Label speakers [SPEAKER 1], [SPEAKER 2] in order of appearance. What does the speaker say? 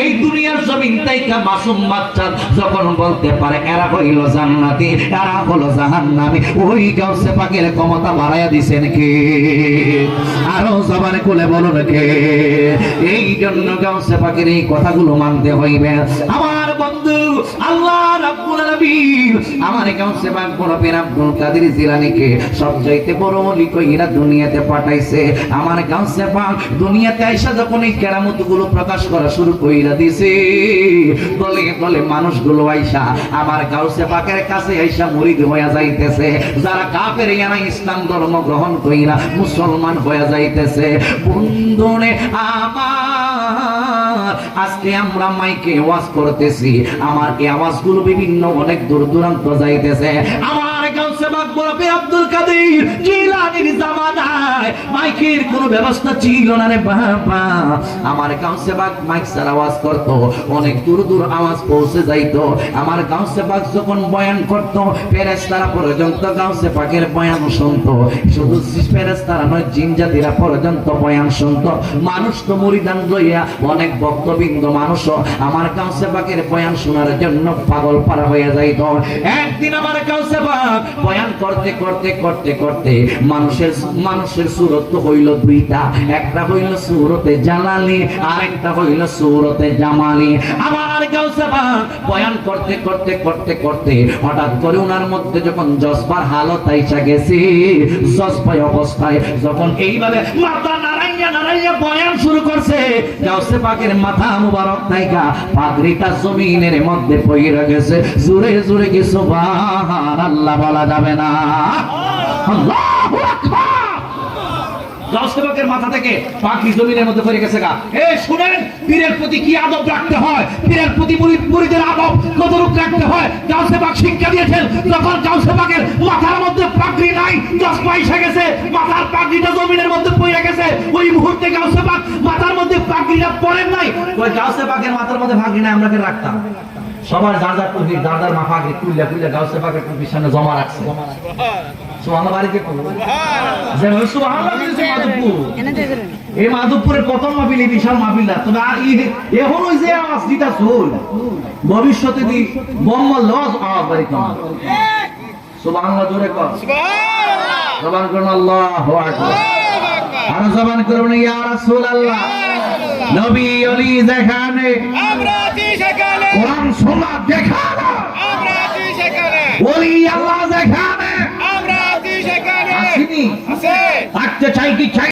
[SPEAKER 1] এই দুনিয়ার জমিন তাইকা মাসুম বাচ্চা যখন বলতে পারে এরা হইল জান্নাতি এরা হলো জাহান্নামী, ওই গাউসে পাকের ক্ষমতা বাড়াইয়া দিছেন কে? আরো জবানে খুলে বলুন কে? এই জন্য গাউসে পাকের এই কথাগুলো মানতে হইবে। আমার বন্ধু আল্লাহ রাব্বুল আলামিন আমার গাউসে পাক বড় পীর আব্দুল কাদের জিলানীকে সবচাইতে বড় ওলি কইরা দুনিয়াতে পাঠাইছে। আমার গাউসে পাক দুনিয়াতে আইসা যখন এই কেরামতগুলো প্রকাশ করা শুরু কইরা দিছে, দলে দলে মানুষগুলো আইসা আমার গাউসে পাকের কাছে আইসা মুরিদ হইয়া যাইতেছে। যারা কাফের ইয়ানা ইসলাম ধর্ম গ্রহণ কইরা মুসলমান হইয়া যাইতেছে। বন্ধুরে আমার আজকে আমরা মাইকে ওয়াজ করতেছি, আমার এই আওয়াজগুলো বিভিন্ন অনেক দূর দূরান্ত যাইতেছে। আমার গাউসে পাক বড় পীর আব্দুল কাদের জিলানীর জামানায় মাইকের কোনো ব্যবস্থা ছিল না রে বাবা। আমার গাউসে পাক মাইক ছাড়া আওয়াজ করতো, অনেক দূর দূর আওয়াজ পৌঁছে যাইতো। আমার গাউসে পাক যখন বয়ান করতো ফেরেশতারা পর্যন্ত গাউসে পাকের বয়ান শুনতো। শুধু ফেরেশতারা নয়, জিন জাতিরা পর্যন্ত বয়ান শুনতো। মানুষ তো মুরিদান লইয়া অনেক ভক্তবৃন্দ মানুষও আমার গাউসে পাকের বয়ান শোনার জন্য পাগল পারা হয়ে যাইতো। একদিন আমার গাউসে পাক বয়ান করতে করতে করতে করতে মানুষের সুরত হইল দুইটা, একটা হইল সুরতে জালালি আর একটা হইল সুরতে জামালি। আমার গাউসে পাক বয়ান করতে করতে করতে করতে হঠাৎ করে ওনার মধ্যে যখন জজবার হালত আইসা গেছে, জজবাই অবস্থায় যখন এইভাবে মাথা নাড়াইয়া নাড়াইয়া বয়ান শুরু করছে, গাউসে পাকের মাথা মুবারক থাইকা পাগড়িটা জমিনের মধ্যে পইরা গেছে। জোরে জোরে কি সুবহানাল্লাহ বলা যাবে না? আল্লাহু আকবার। গাউসে পাকের মাথা থেকে পাগড়ি জমিনের মধ্যে পড়ে গেছে। শুনেন, পীরের প্রতি কি আদব রাখতে হয়, পীরের প্রতি মুরিদের আদব কতটুক রাখতে হয় গাউসে পাক শিক্ষা দিয়েছেন। যখন গাউসে পাকের মাথার মধ্যে পাগড়ি নাই, দশ পয়সা গেছে, মাথার পাগড়িটা জমিনের মধ্যে পড়ে গেছে, ওই মুহূর্তে গাউসে পাক মাথার মধ্যে পাগড়িটা পড়েন নাই। ওই গাউসে পাকের মাথার মধ্যে পাগড়ি নাই আমরা কে রাখতাম? সবার যার যার টুপি যার যার মাথা আগে তুললে তুললে গাউসে পাকের টুপির সামনে জমা রাখছে। এই মাধবপুরের প্রথম মাহফিল, এই বিশাল মাহফিল। তবে এখন ওই যে আওয়াজ যেটা চল ভবিষ্যতে দি বম্মল লজ আওয়াজ বাড়ি কম। সুবহানাল্লাহ জোরে কর, জবান করুন আল্লাহু আকবার। আর জবান করুন ইয়া রাসূলুল্লাহ। নবী ওলি যেখানে আমরা আছি সেখানে, কোরআন সুন্নাহ যেখানে আমরা আছি সেখানে, ওলি আল্লাহ যেখানে আমরা আছি সেখানে। আসিনি আছে থাকতে চাই কি চাই?